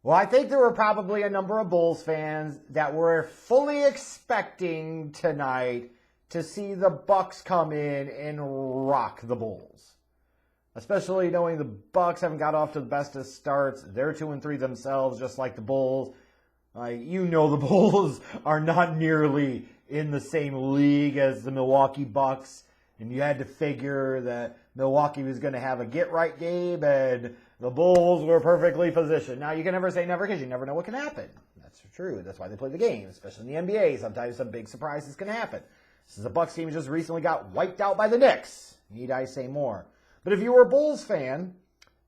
Well, I think there were probably a number of Bulls fans that were fully expecting tonight to see the Bucks come in and rock the Bulls. Especially knowing the Bucks haven't got off to the best of starts. They're 2-3 themselves, just like the Bulls. The Bulls are not nearly in the same league as the Milwaukee Bucks. And you had to figure that Milwaukee was going to have a get-right game, and the Bulls were perfectly positioned. Now, you can never say never because you never know what can happen. That's true. That's why they play the game, especially in the NBA. Sometimes some big surprises can happen. This is a Bucks team just recently got wiped out by the Knicks. Need I say more? But if you were a Bulls fan,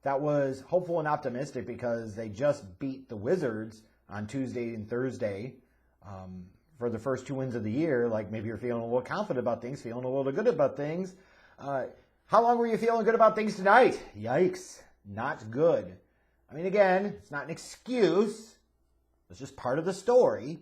that was hopeful and optimistic because they just beat the Wizards on Tuesday and Thursday for the first 2 wins of the year. Like maybe you're feeling a little confident about things, feeling a little good about things. How long were you feeling good about things tonight? Yikes, not good. I mean, again, it's not an excuse. It's just part of the story.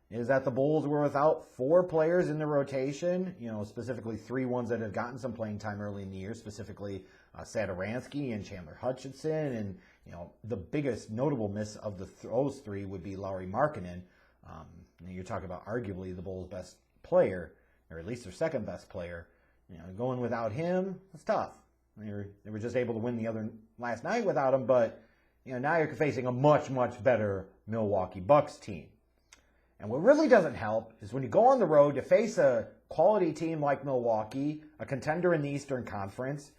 Is that the Bulls were without 4 players in the rotation, specifically 3 ones that had gotten some playing time early in the year, specifically Satoransky and Chandler Hutchinson. And, the biggest notable miss of those 3 would be Lauri Markkanen. You're talking about arguably the Bulls' best player, or at least their second best player. Going without him, it's tough. They were just able to win the other last night without him, but, now you're facing a much, much better Milwaukee Bucks team. And what really doesn't help is when you go on the road to face a quality team like Milwaukee, a contender in the Eastern Conference,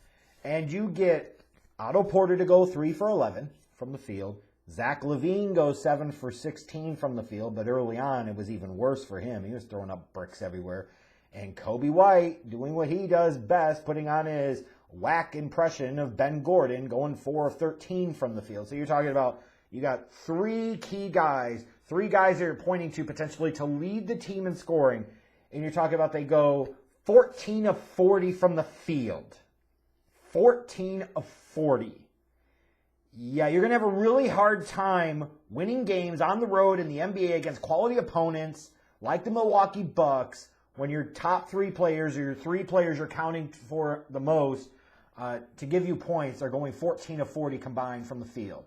and you get Otto Porter to go 3 for 11 from the field. Zach LaVine goes 7 for 16 from the field, but early on it was even worse for him. He was throwing up bricks everywhere. And Kobe White doing what he does best, putting on his whack impression of Ben Gordon, going 4 of 13 from the field. So you're talking about you got 3 key guys, 3 guys that you're pointing to potentially to lead the team in scoring, and you're talking about they go 14 of 40 from the field. 14 of 40. Yeah, you're going to have a really hard time winning games on the road in the NBA against quality opponents like the Milwaukee Bucks when your top 3 players or your 3 players you're counting for the most to give you points are going 14 of 40 combined from the field.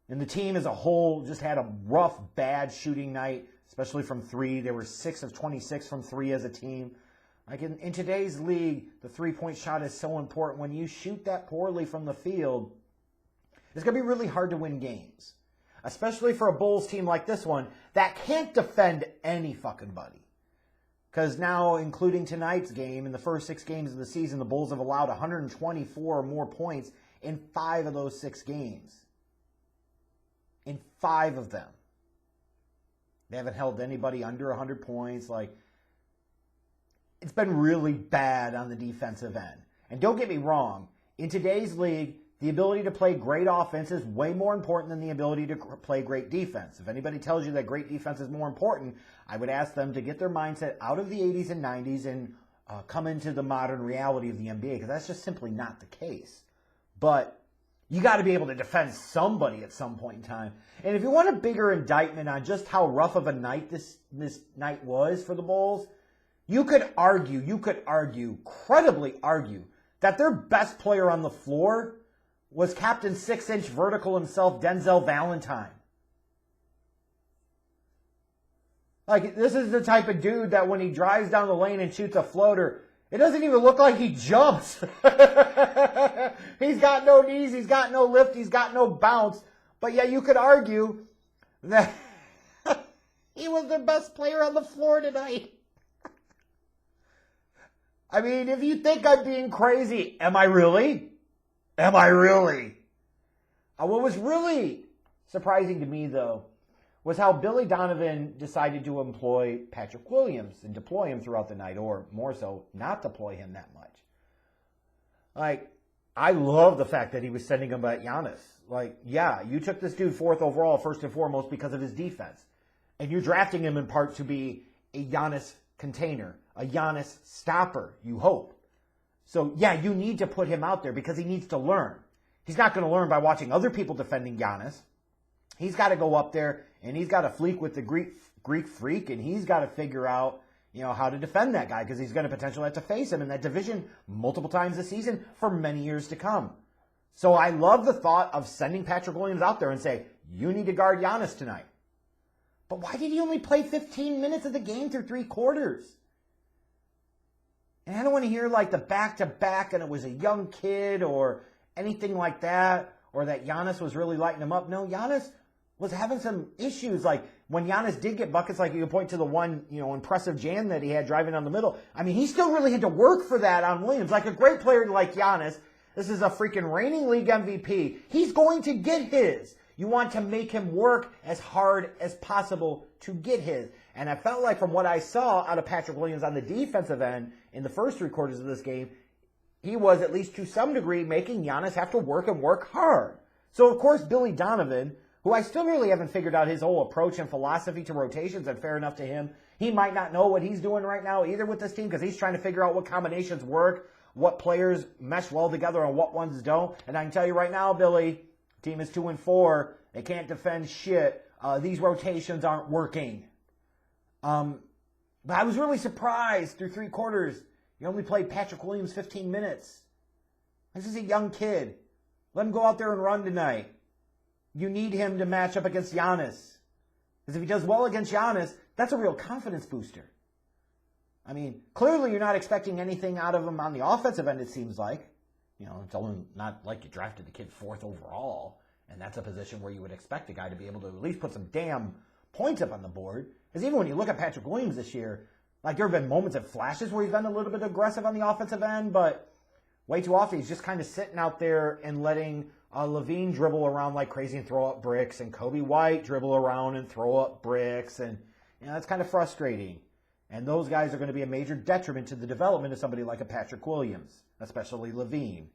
And the team as a whole just had a rough, bad shooting night, especially from 3. They were 6 of 26 from 3 as a team. Like in today's league, the 3-point shot is so important. When you shoot that poorly from the field, it's going to be really hard to win games. Especially for a Bulls team like this one that can't defend any fucking buddy. Because now, including tonight's game, in the first 6 games of the season, the Bulls have allowed 124 or more points in 5 of those 6 games. In 5 of them. They haven't held anybody under 100 points. It's been really bad on the defensive end. And don't get me wrong, in today's league, the ability to play great offense is way more important than the ability to play great defense. If anybody tells you that great defense is more important, I would ask them to get their mindset out of the 80s and 90s and come into the modern reality of the NBA, because that's just simply not the case. But you got to be able to defend somebody at some point in time. And if you want a bigger indictment on just how rough of a night this night was for the Bulls, you could credibly argue, that their best player on the floor was Captain 6-inch vertical himself, Denzel Valentine. This is the type of dude that when he drives down the lane and shoots a floater, it doesn't even look like he jumps. He's got no knees, he's got no lift, he's got no bounce. But yeah, you could argue that he was the best player on the floor tonight. I mean, if you think I'm being crazy, am I really? Am I really? What was really surprising to me, though, was how Billy Donovan decided to employ Patrick Williams and deploy him throughout the night, or more so, not deploy him that much. I love the fact that he was sending him at Giannis. Yeah, you took this dude 4th overall, first and foremost, because of his defense. And you're drafting him in part to be a Giannis container, a Giannis stopper, you hope. So, yeah, you need to put him out there because he needs to learn. He's not going to learn by watching other people defending Giannis. He's got to go up there, and he's got to fleek with the Greek freak, and he's got to figure out, how to defend that guy, because he's going to potentially have to face him in that division multiple times this season for many years to come. So I love the thought of sending Patrick Williams out there and say, you need to guard Giannis tonight. But why did he only play 15 minutes of the game through 3 quarters? And I don't want to hear like the back-to-back and it was a young kid or anything like that, or that Giannis was really lighting him up. No, Giannis was having some issues. Like when Giannis did get buckets, like you can point to the one, impressive jam that he had driving down the middle. I mean, he still really had to work for that on Williams. Like a great player like Giannis, this is a freaking reigning league MVP. He's going to get his. You want to make him work as hard as possible to get his. And I felt like from what I saw out of Patrick Williams on the defensive end in the first 3 quarters of this game, he was, at least to some degree, making Giannis have to work and work hard. So, of course, Billy Donovan, who I still really haven't figured out his whole approach and philosophy to rotations, and fair enough to him, he might not know what he's doing right now either with this team because he's trying to figure out what combinations work, what players mesh well together and what ones don't. And I can tell you right now, Billy, team is 2-4. They can't defend shit. These rotations aren't working. But I was really surprised through 3 quarters. You only played Patrick Williams 15 minutes. This is a young kid. Let him go out there and run tonight. You need him to match up against Giannis. Because if he does well against Giannis, that's a real confidence booster. I mean, clearly you're not expecting anything out of him on the offensive end, it seems like. It's only not like you drafted the kid 4th overall. And that's a position where you would expect a guy to be able to at least put some damn points up on the board. Because even when you look at Patrick Williams this year, like there have been moments and flashes where he's been a little bit aggressive on the offensive end, but way too often he's just kind of sitting out there and letting Levine dribble around like crazy and throw up bricks, and Kobe White dribble around and throw up bricks, and that's kind of frustrating. And those guys are going to be a major detriment to the development of somebody like a Patrick Williams, especially Levine.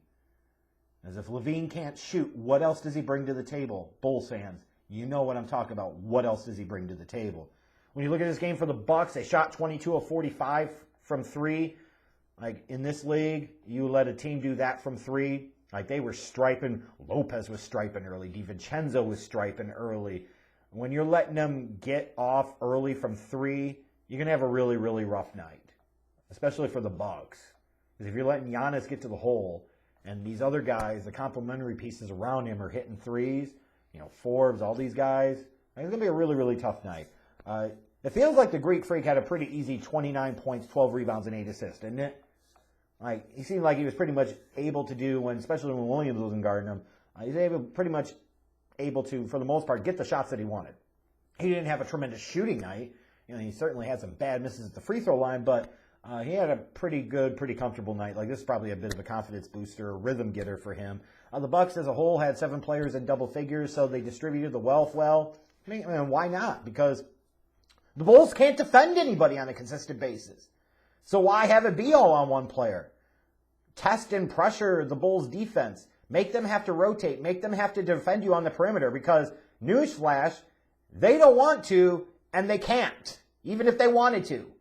As if Levine can't shoot, what else does he bring to the table? Bulls fans, you know what I'm talking about. What else does he bring to the table? When you look at this game for the Bucks, they shot 22 of 45 from 3. Like in this league, you let a team do that from 3. Like they were striping. Lopez was striping early. DiVincenzo was striping early. When you're letting them get off early from 3, you're going to have a really, really rough night, especially for the Bucks. Because if you're letting Giannis get to the hole and these other guys, the complementary pieces around him are hitting 3s, Forbes, all these guys, it's going to be a really, really tough night. It feels like the Greek Freak had a pretty easy 29 points, 12 rebounds, and 8 assists, didn't it? Like he seemed like he was pretty much able to do especially when Williams wasn't guarding him. He's pretty much able to, for the most part, get the shots that he wanted. He didn't have a tremendous shooting night. He certainly had some bad misses at the free throw line, but he had a pretty good, pretty comfortable night. Like this is probably a bit of a confidence booster, a rhythm getter for him. The Bucks as a whole had 7 players in double figures, so they distributed the wealth well. I mean, why not? Because the Bulls can't defend anybody on a consistent basis. So why have it be all on one player? Test and pressure the Bulls' defense. Make them have to rotate. Make them have to defend you on the perimeter because, newsflash, they don't want to and they can't, even if they wanted to.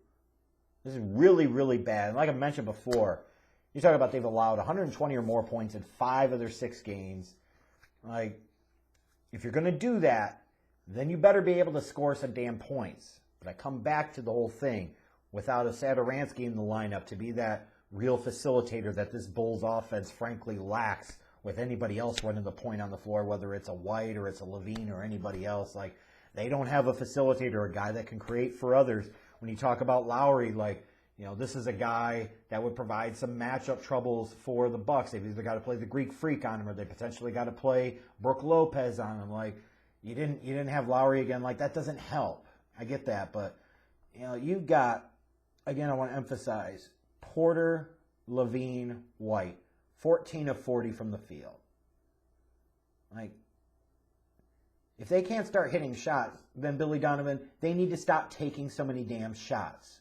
This is really, really bad. And like I mentioned before, you're talking about they've allowed 120 or more points in 5 of their 6 games. Like, if you're going to do that, then you better be able to score some damn points. But I come back to the whole thing. Without a Satoransky in the lineup to be that real facilitator that this Bulls offense frankly lacks with anybody else running the point on the floor, whether it's a White or it's a Levine or anybody else. Like, they don't have a facilitator, a guy that can create for others. When you talk about Lowry, this is a guy that would provide some matchup troubles for the Bucks. They've either got to play the Greek Freak on him or they potentially got to play Brook Lopez on him. Like, you didn't have Lowry again. Like, that doesn't help. I get that, but you've got, again, I want to emphasize, Porter, Levine, White, 14 of 40 from the field. Like, if they can't start hitting shots, then Billy Donovan, they need to stop taking so many damn shots.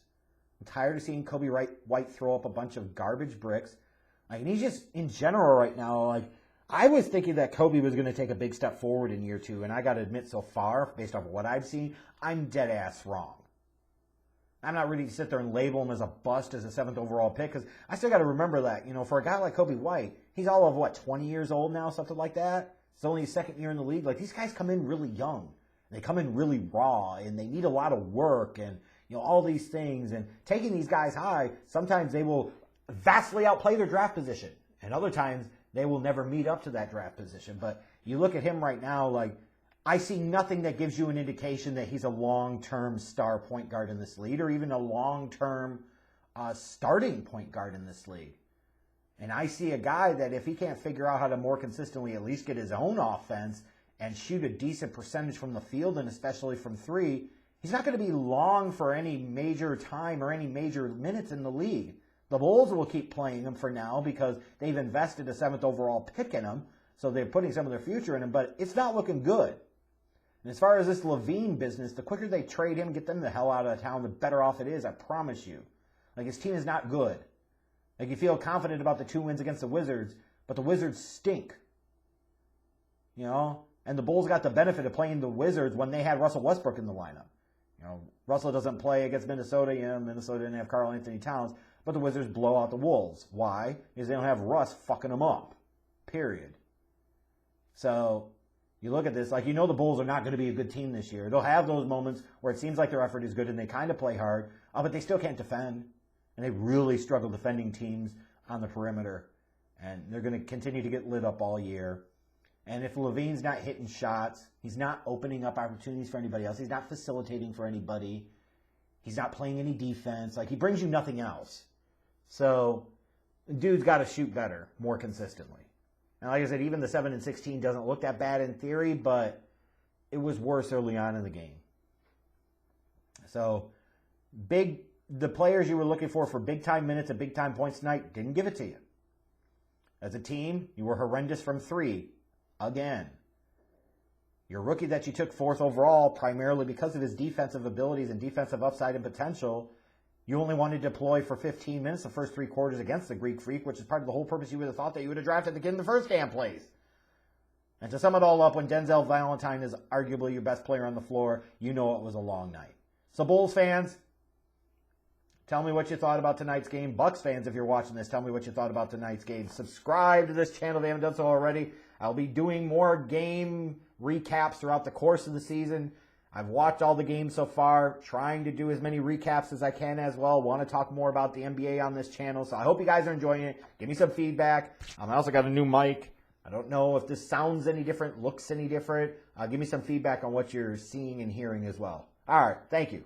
I'm tired of seeing Kobe White throw up a bunch of garbage bricks. Like, and he's just, in general right now, like, I was thinking that Kobe was going to take a big step forward in year 2, and I got to admit so far, based off of what I've seen, I'm dead ass wrong. I'm not ready to sit there and label him as a bust as a 7th overall pick because I still got to remember that, for a guy like Kobe White, he's all of 20 years old now, something like that. It's only his 2nd year in the league. Like, these guys come in really young. They come in really raw, and they need a lot of work and, all these things. And taking these guys high, sometimes they will vastly outplay their draft position. And other times, they will never meet up to that draft position. But you look at him right now, like, I see nothing that gives you an indication that he's a long-term star point guard in this league or even a long-term starting point guard in this league. And I see a guy that if he can't figure out how to more consistently at least get his own offense and shoot a decent percentage from the field and especially from three, he's not going to be long for any major time or any major minutes in the league. The Bulls will keep playing him for now because they've invested a 7th overall pick in him, so they're putting some of their future in him, but it's not looking good. And as far as this Levine business, the quicker they trade him, get them the hell out of town, the better off it is, I promise you. Like, his team is not good. Like, you feel confident about the 2 wins against the Wizards, but the Wizards stink. You know? And the Bulls got the benefit of playing the Wizards when they had Russell Westbrook in the lineup. You know, Russell doesn't play against Minnesota. You know, Minnesota didn't have Karl Anthony Towns, but the Wizards blow out the Wolves. Why? Because they don't have Russ fucking them up. Period. So, you look at this, like, you know the Bulls are not going to be a good team this year. They'll have those moments where it seems like their effort is good and they kind of play hard, but they still can't defend. And they really struggle defending teams on the perimeter. And they're going to continue to get lit up all year. And if Levine's not hitting shots, he's not opening up opportunities for anybody else, he's not facilitating for anybody, he's not playing any defense, like, he brings you nothing else. So, the dude's got to shoot better, more consistently. And like I said, even the 7-16 doesn't look that bad in theory, but it was worse early on in the game. So, the players you were looking for big-time minutes and big-time points tonight didn't give it to you. As a team, you were horrendous from three. Again. Your rookie that you took 4th overall, primarily because of his defensive abilities and defensive upside and potential, you only wanted to deploy for 15 minutes the first 3 quarters against the Greek Freak, which is part of the whole purpose you would have thought that you would have drafted the kid in the first damn place. And to sum it all up, when Denzel Valentine is arguably your best player on the floor, you know it was a long night. So Bulls fans, tell me what you thought about tonight's game. Bucks fans, if you're watching this, tell me what you thought about tonight's game. Subscribe to this channel if you haven't done so already. I'll be doing more game recaps throughout the course of the season. I've watched all the games so far, trying to do as many recaps as I can as well. Want to talk more about the NBA on this channel, so I hope you guys are enjoying it. Give me some feedback. I also got a new mic. I don't know if this sounds any different, looks any different. Give me some feedback on what you're seeing and hearing as well. All right, thank you.